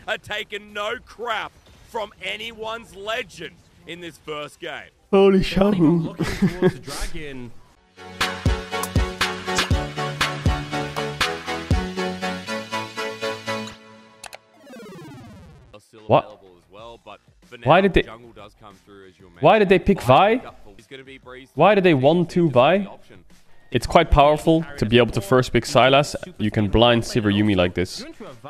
are taking no crap from anyone's legend in this first game. Holy Shahu. Looking towards the dragon. What? Why did they pick Vi? Why did they 1-2 Vi? It's quite powerful to be able to first pick Sylas. You can blind Sivir Yuumi like this.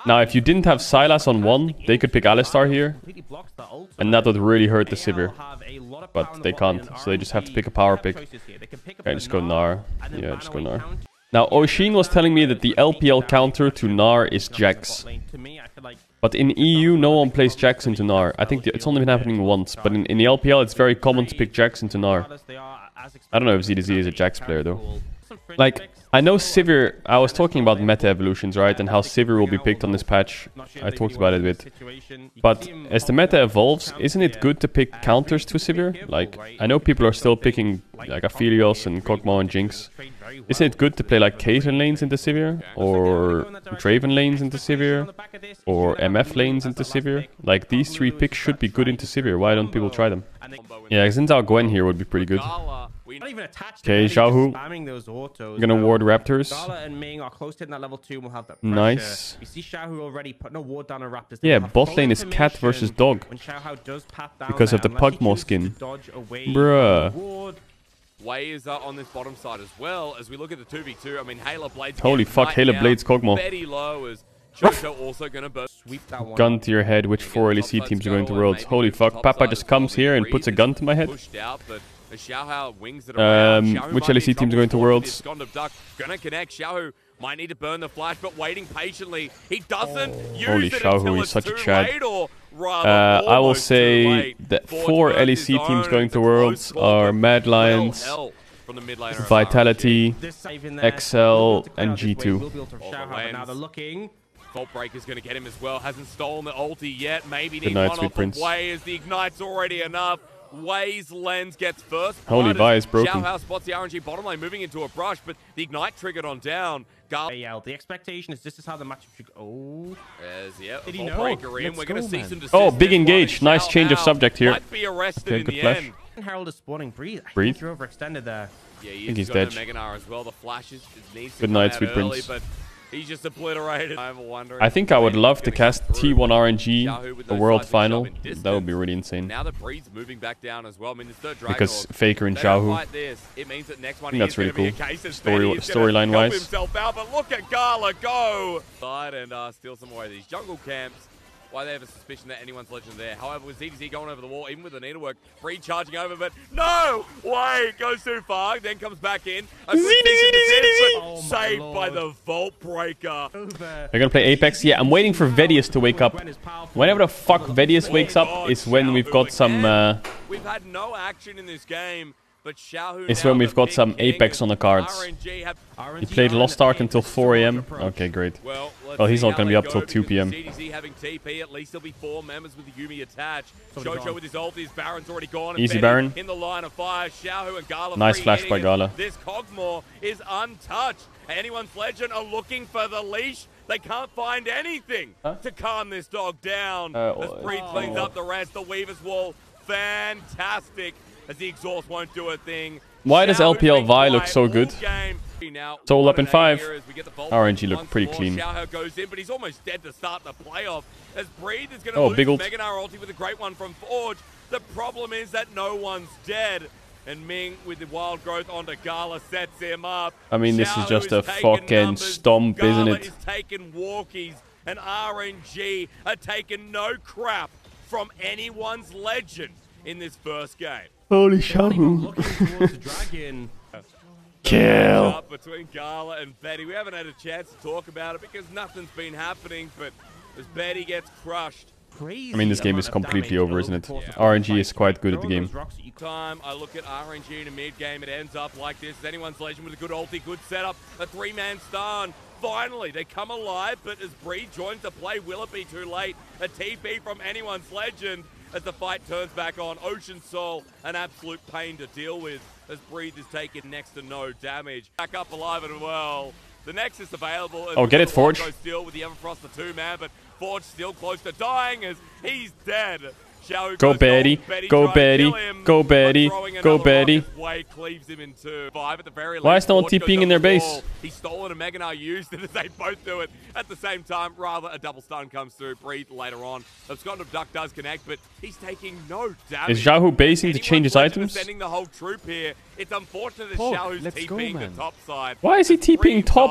Now, if you didn't have Sylas on 1, they could pick Alistar here. And that would really hurt the Sivir. But they can't, so they just have to pick a power pick. Okay, just go Gnar. Yeah, just go Gnar. Now, Oshin was telling me that the LPL counter to Gnar is Jax. But in EU, no one plays Jax into Gnar. I think it's only been happening once. But in the LPL, it's very common to pick Jax into Gnar. I don't know if ZDZ is a Jax player, though. Like, I know Sivir... I was talking about meta evolutions, right? And how Sivir will be picked on this patch. I talked about it a bit. But as the meta evolves, isn't it good to pick counters to Sivir? Like, I know people are still picking like Aphelios and Kog'Maw and Jinx. Isn't it good to play like Caedrel lanes into Sivir? Or Draven lanes into Sivir? Or MF lanes into Sivir? Like, these 3 picks should be good into Sivir. Why don't people try them? Yeah, Xin Gwen here would be pretty good. Okay, Xiaohu. Gonna ward Raptors. Nice. Yeah, bot lane is cat versus dog. Because of the Pugmaw skin. Bruh. Way is on this bottom side as well as we look at the 2v2. I mean, Halo Blades. Holy fuck, Halo Blades Kog'Maw. Betty low is Jojo also gonna sweep that one. Gun to your head, which 4 LEC teams are going to Worlds? Holy fuck, Papa just comes here and puts a gun to my head. Which LEC teams are going to Worlds? Gonna connect. Xiaohu might need to burn the flash, but waiting patiently. He doesn't use Holy it Xiaohu, until he's it's such a too Chad. late, or rather, I will almost too say late. that Forge 4 versus LEC zone, teams going it's to a Worlds close call, are but Mad Lions, hell from the mid laner of Vitality, RNG. XL, and G2. Vault Breaker's going to get him as well. Hasn't stolen the ulti yet. Maybe Good need night, one Sweet off Prince. of Wei as the Ignite's already enough. Wei's lens gets first. Holy Vi is broken. Xiaohu spots the RNG bottom lane moving into a brush, but the Ignite triggered on down. The expectation is this is how the matchup should go. Oh. Yeah, Did he Vault know? Breaker in. We're going to see some decisions. Oh, big engage. Nice change of subject here. Might be arrested Okay, in good the flash. end. Herald is spawning Breathe. I Breathe? think you're overextended there. Yeah, I think he's got dead. a Mega Gnar as well. The flashes needs to Good come night, out Sweet early, Prince. but he's just obliterated. I'm wondering. I think I would love to cast T1 RNG, a World Final. That would be really insane. Now the Breed's moving back down as well. I mean, this third Dragon Because Faker and Xiaohu. It means that next one I think that's really cool. Storyline Storyline-wise. himself out, but look at Gala go side and steal some more of these jungle camps. Why they have a suspicion that anyone's legend there. However, with ZDZ going over the wall, even with the needlework, Breed charging over, but no! Wait, goes too far, then comes back in. Saved by the Vault Breaker. They're gonna play Apex. Yeah, I'm waiting for Vedius to wake up. Whenever the fuck Vedius wakes up is when we've got some... We've had no action in this game. But Xiaohu It's when we've got some Apex on the cards. He played Lost Ark until 4 AM. Okay, great. Well, he's not going to be up till 2 PM. ZDZ having TP, at least there'll be 4 members with the Yuumi attached. Jojo with his ulti, his Baron's already gone. Easy Baron. In the line of fire, Xiaohu and Gala. Nice flash by Gala. This Kog'Maw is untouched. Anyone's legend are looking for the leash. They can't find anything to calm this dog down. As Breed cleans up the rest. The Weaver's Wall, fantastic. As the exhaust won't do a thing. Why does LPL Vi look so good? Soul up in 5. RNG look pretty clean. Xiaohu goes in, but he's almost dead to start the playoff. As Breed is going to lose big ult. Mega Gnar ulti with a great one from Forge. The problem is that no one's dead. And Ming with the wild growth onto Gala sets him up. I mean, this is just a fucking stomp, isn't it? Gala is taking walkies, and RNG are taking no crap from anyone's legend in this first game. Holy Shahu. Kill. Between Gala and Betty. We haven't had a chance to talk about it because nothing's been happening, but as Betty gets crushed. I mean, this game is completely over, isn't it? Yeah. RNG is quite good at the game. Time I look at RNG in a mid game, it ends up like this. Anyone's legend with a good ulti, good setup, a 3-man stun. Finally, they come alive, but as Breed joins the play, will it be too late? A TP from anyone's legend. As the fight turns back on, Ocean Soul, an absolute pain to deal with as Breathe is taking next to no damage. Back up alive as well. The Nexus available. Oh, get it, Forge. Still with the Everfrost, the 2-man, but Forge still close to dying as he's dead. Go Betty, go Betty, go Betty, go Betty. Why is no one TPing in their base? He stole it and Meganar used it as they both do it at the same time. Rather, a double stun comes through. Breathe later on. Abscond Duck does connect, but he's taking no damage. Is Xiaohu basing to change his items? Sending the whole troop here. It's unfortunate that Xiaohu's TPing the top side. Why is he TPing top?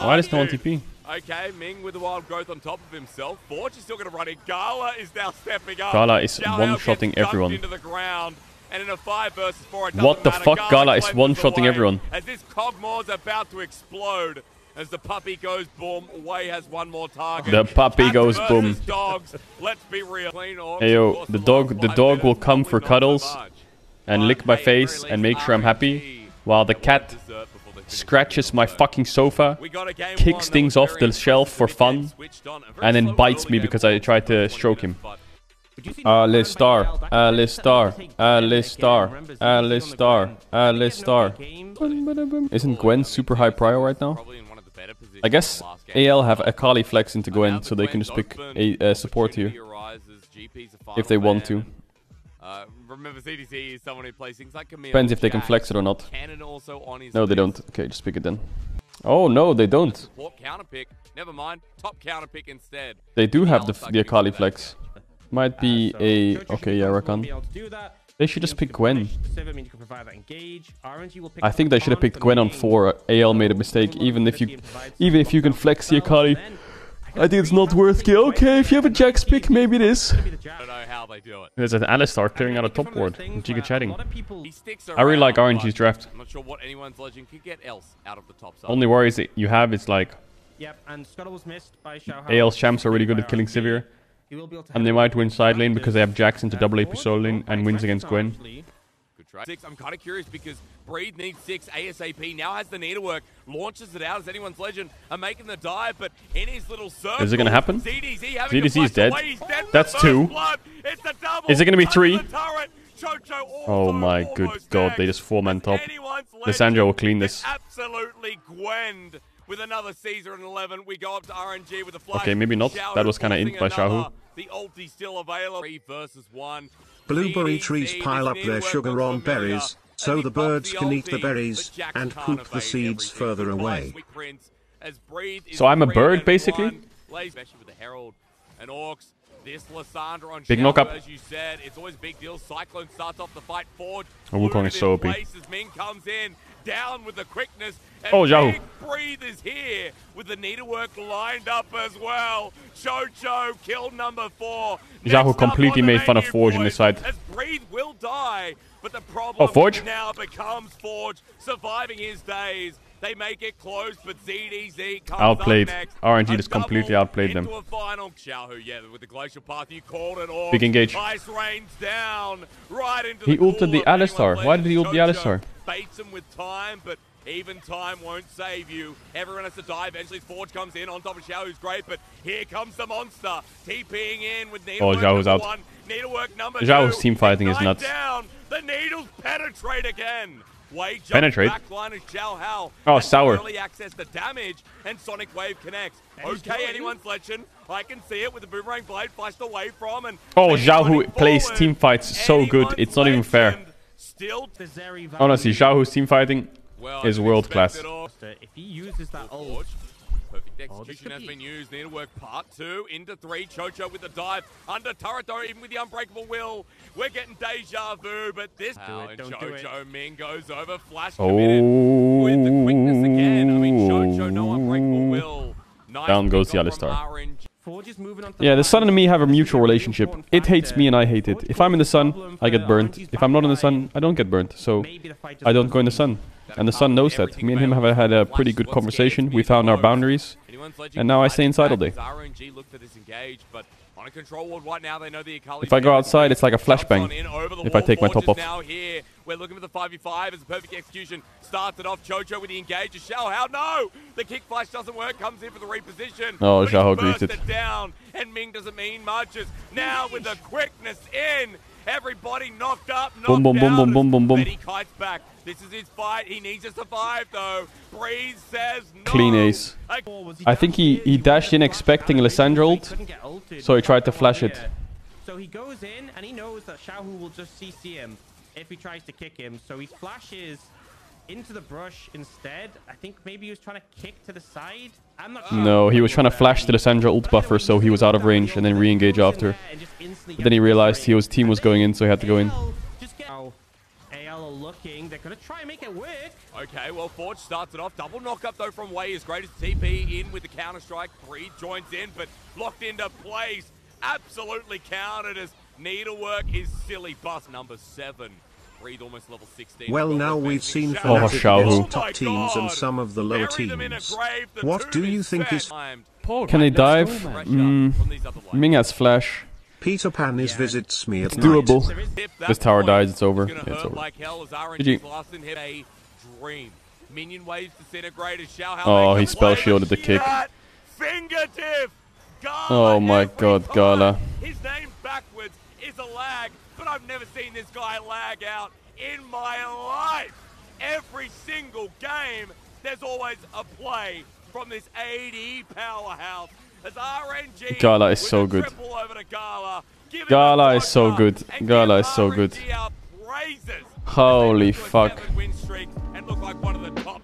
Why does no one TP? Okay, Ming with the wild growth on top of himself. Forge is still going to run it. Gala is now stepping up. Gala is one-shotting everyone. Into the ground. And in a 5 versus 4, what the fuck? Gala is one-shotting everyone. As this Cogmore's about to explode. As the puppy goes boom, Way has one more target. The puppy goes boom. Dogs. Let's be real. Hey yo, the dog will come for cuddles and lick my face and make sure I'm happy, while the cat scratches my fucking sofa, kicks things off the shelf for fun, and then bites me because I tried to stroke him. Alistar, Alistar, Alistar, Alistar, Alistar. Isn't Gwen super high prio right now? I guess AL have Akali flex into Gwen, so they can just pick a support here if they want to. Remember, CDC is someone who plays things like Camille. Depends if they can flex it or not. No, they don't. Okay, just pick it then. Oh, no, they don't. Counter pick. Never mind. Top counter pick instead. They do have the Akali flex. Might be a... Okay, yeah, Rakan. They should just pick Gwen. I think they should have picked Gwen on 4. AL made a mistake. Even if you can flex the Akali, I think it's not worth it. Okay, if you have a Jax pick, maybe it is. I don't know how they do it. There's an Alistar clearing out a top board. Giga chatting. I really like RNG's draft. I'm not sure what anyone's legend could get else out of the top side. Only worries that you have is like... Yep, and Scuttle was missed by Xiaohao. AL's champs are really good at killing Sivir. And they might win side lane because they have Jax into double AP solo lane and wins against Gwen. I'm kind of curious because Breathe needs 6 ASAP. Now has the needlework. Launches it out as anyone's legend are making the dive, but in his little circle. Is it going to happen? ZDZ is dead. That's 2. Is it going to be 3? Oh my good god, they just 4-man top. Lissandra will clean this. Absolutely Gwend with another Caesar and 11. We go up to RNG with a flash. Okay, maybe not. That was kind of int by Xiaohu. The ulti still available. 3 versus 1. Blueberry trees pile up their sugar on berries, so the birds can eat the berries and poop the seeds further away. So I'm a bird, basically? Big knock-up. As you said, it's always big deal. Cyclone starts off the fight. Forge. Oh, Wukong is so OP. Ming comes in, down with the quickness. Oh, Xiaohu. Breathe is here with the needlework lined up as well. Chocho kill number 4. Xiaohu completely made fun of Forge in this side. As Breathe will die, but the problem now becomes Forge surviving his days. They make it close, but ZDZ comes outplayed. up next. RNG just completely outplayed them. Into a final. Xiaohu, yeah, with the glacial path, you called it off. Big engage. Ice rains down right into he ulted the Alistar. Why did he ult the Alistar? Baits him with time, but even time won't save you. Everyone has to die. Eventually, Forge comes in on top of Xiaohu's great, but here comes the monster. TPing in with needlework Xiaohu's out. 1. Needlework number 2. Xiaohu's team fighting is nuts. Down. The needles penetrate again. Penetrate. Oh, sour. Early access to damage, and Sonic Wave connects. Okay, anyone's legend. I can see it with the boomerang blade flashed away from. And oh, Xiaohu plays team fights so good. It's not even fair. Honestly, Xiaohu's team fighting is world class. If he uses that ult, perfect execution has been used. Needlework part 2 into 3. Chocho with the dive under turret though, even with the unbreakable will. We're getting deja vu, but this and Chocho Ming goes over. Flash committed with the quickness again. I mean, Chocho, no unbreakable will. Nice. Down goes the Alistar. Yeah, the sun and me have a mutual relationship. It hates me and I hate it. If I'm in the sun, I get burnt. If I'm not in the sun, I don't get burnt. So I don't go in the sun. And the sun knows that. Me and him have had a pretty good conversation. We found our boundaries. And now I stay inside all day. If I go outside, it's like a flashbang. If I take my top off. We're looking for the 5v5 as a perfect execution. Starts it off. Chocho with the engage. Xiaohao, no! The kick flash doesn't work. Comes in for the reposition. Oh, Xiaohao greeted. Down, and Ming doesn't mean much. As now with the quickness in. Everybody knocked up, knocked Boom, boom, boom, boom, boom, boom, boom. But he kites back. This is his fight. He needs to survive, though. Breeze says no. Clean ace. I think he dashed in expecting Lissandra ult, so he tried to flash it. So he goes in, and he knows that Xiaohu will just CC him if he tries to kick him. So he flashes into the brush instead. I think maybe he was trying to kick to the side. I'm not sure. No, he was trying to flash to the Lissandra ult buffer, so he was out of range and then re-engage after. But then he realized his team was going in, so he had to go in. AL are looking. They're going to try and make it work. Okay, well, Forge starts it off. Double knock-up, though, from Wei. As great as TP in with the counter-strike. Breed joins in, but locked into place. Absolutely countered as Needlework is silly. Bust number 7. Breed almost level 16. Well, now we've seen Xiaohu. Fnatic top teams and some of the lower teams. What do you think is... Can they dive? Ming has flash. Peter Pan is visits me at It's doable. This tower dies, it's over. Yeah, it's over. GG. Minion waves disintegrate as Xiao. Oh, he spell shielded the kick. Fingertip. Oh my god, Gala. His name backwards is a lag, but I've never seen this guy lag out in my life. Every single game, there's always a play from this AD powerhouse. As RNG Gala is so good. Gala is so good. Gala is so good. Holy fuck. And look like one of the top